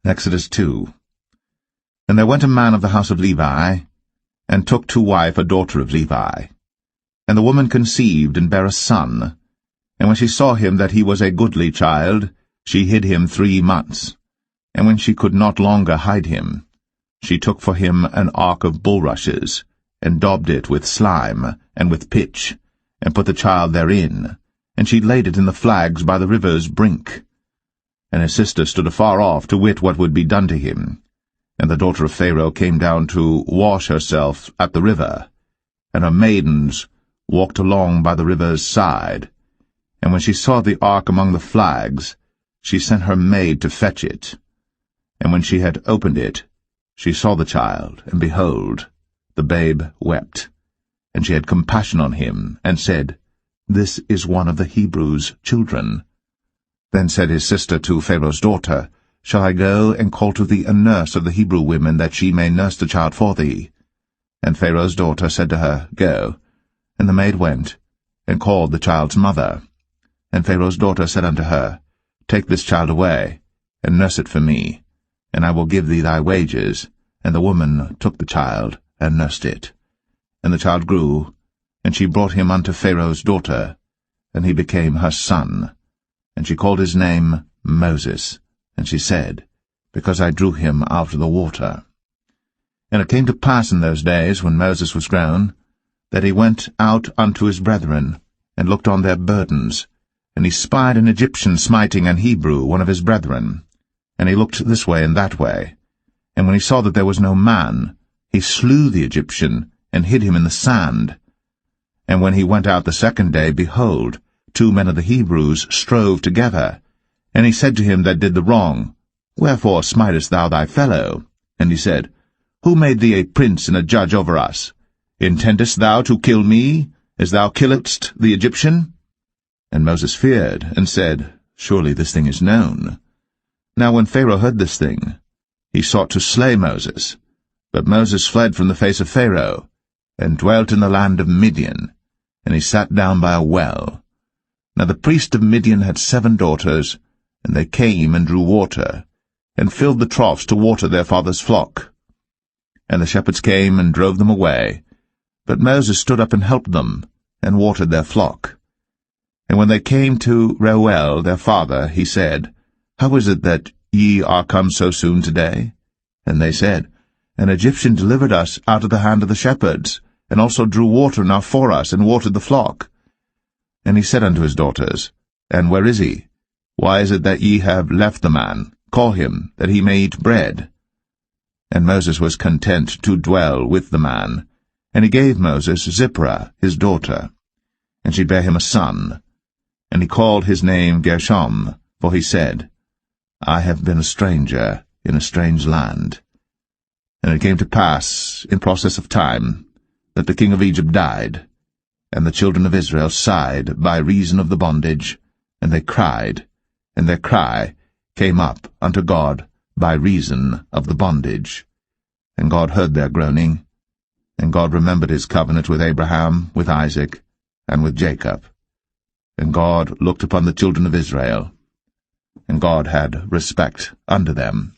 Exodus 2. And there went a man of the house of Levi, and took to wife a daughter of Levi. And the woman conceived and bare a son. And when she saw him that he was a goodly child, she hid him 3 months. And when she could not longer hide him, she took for him an ark of bulrushes, and daubed it with slime and with pitch, and put the child therein, and she laid it in the flags by the river's brink. And his sister stood afar off to wit what would be done to him. And the daughter of Pharaoh came down to wash herself at the river, and her maidens walked along by the river's side. And when she saw the ark among the flags, she sent her maid to fetch it. And when she had opened it, she saw the child, and behold, the babe wept. And she had compassion on him, and said, This is one of the Hebrews' children. Then said his sister to Pharaoh's daughter, Shall I go and call to thee a nurse of the Hebrew women, that she may nurse the child for thee? And Pharaoh's daughter said to her, Go. And the maid went, and called the child's mother. And Pharaoh's daughter said unto her, Take this child away, and nurse it for me, and I will give thee thy wages. And the woman took the child, and nursed it. And the child grew, and she brought him unto Pharaoh's daughter, and he became her son. And she called his name Moses. And she said, Because I drew him out of the water. And it came to pass in those days, when Moses was grown, that he went out unto his brethren, and looked on their burdens. And he spied an Egyptian smiting an Hebrew, one of his brethren. And he looked this way and that way. And when he saw that there was no man, he slew the Egyptian, and hid him in the sand. And when he went out the second day, behold, 2 men of the Hebrews strove together. And he said to him that did the wrong, Wherefore smitest thou thy fellow? And he said, Who made thee a prince and a judge over us? Intendest thou to kill me, as thou killedst the Egyptian? And Moses feared, and said, Surely this thing is known. Now when Pharaoh heard this thing, he sought to slay Moses. But Moses fled from the face of Pharaoh, and dwelt in the land of Midian, and he sat down by a well. Now the priest of Midian had 7 daughters, and they came and drew water, and filled the troughs to water their father's flock. And the shepherds came and drove them away, but Moses stood up and helped them, and watered their flock. And when they came to Reuel their father, he said, How is it that ye are come so soon today? And they said, An Egyptian delivered us out of the hand of the shepherds, and also drew water enough for us, and watered the flock. And he said unto his daughters, And where is he? Why is it that ye have left the man? Call him, that he may eat bread. And Moses was content to dwell with the man. And he gave Moses Zipporah his daughter. And she bare him a son. And he called his name Gershom, for he said, I have been a stranger in a strange land. And it came to pass, in process of time, that the king of Egypt died. And the children of Israel sighed by reason of the bondage, and they cried, and their cry came up unto God by reason of the bondage. And God heard their groaning, and God remembered his covenant with Abraham, with Isaac, and with Jacob. And God looked upon the children of Israel, and God had respect unto them.